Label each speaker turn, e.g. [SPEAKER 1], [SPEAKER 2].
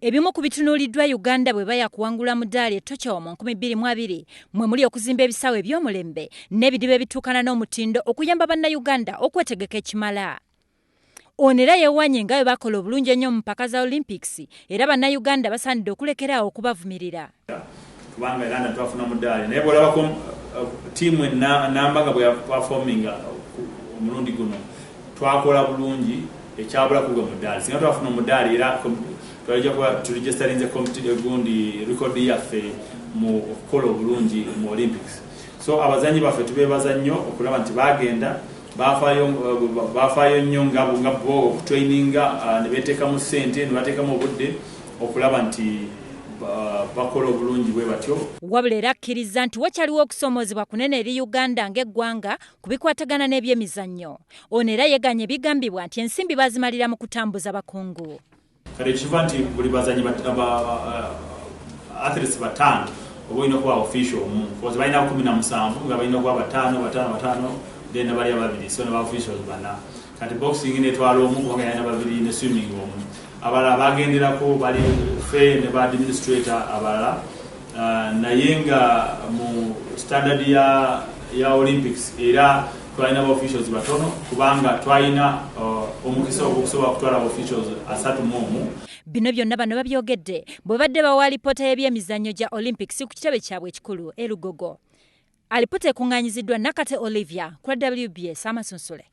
[SPEAKER 1] Ebimu ku bitunuuliddwa Uganda bwe baya kuwangula mudaali Tokyo mu 2020 mwe muli okuzimba ebisaawe by'omulembe n'ebidiba ebituukana n'omutindo okuyamba bannayuganda okwetegeka ekimala. Ono era yeewanye nga bwe bakola obulungi ennyo mu mpaka za Olympics era bannayuganda basaanidde okulekeraawo okubavumirira.
[SPEAKER 2] Kubanga Uganda twafuna mudaali naye bw'olabako ttiimu ennamba nga bwe yapafominga omulundi guno twakola bulungi ekyabulaku gwe mudaali. Singa twafuna omudaali era tuligestarinze gundi rekodi yaffe mu okukola obulungi mu Olympics. So abazanyi baffe tubeebaza nnyo okulaba nti bagenda bafaayo nnyo nga bo okutraininga ne beteekamu ssente ne bateekamu obudde okulaba nti bakola obulungi bwe batyo.
[SPEAKER 1] Wabula era akkiriza nti wakyaliwo okusomoozebwa kunene eri Uganda ng'eggwanga ku bikwatagana n'ebyemizannyo. Ono era yeganye bigambibwa nti ensimbi bazimalira mu kutambuza bakungu.
[SPEAKER 2] Kale kiva nti buli bazanyi athletes batano oba olina okuba official omu because balina 17 nga balina okuba batano then bali ababiri so ne ba officials bana. Kati boxing netwala omu kubanga yalina babiri ne swimming omu. Abalala bagenderako bali fair ne ba administrator abalala naye nga mu standard ya Olympics era twalina ba officials batono kubanga twalina omukisa okusobola kutwala ba officials 31.
[SPEAKER 1] Bino byonna bano babyogedde bwe badde bawa alipoota y'ebyemizannyo gya Olympics ku kitebe kyabwe ekikulu e Lugogo. Alipoota ekungaanyiziddwa Nakate Olivia ku WBS Amasunsule.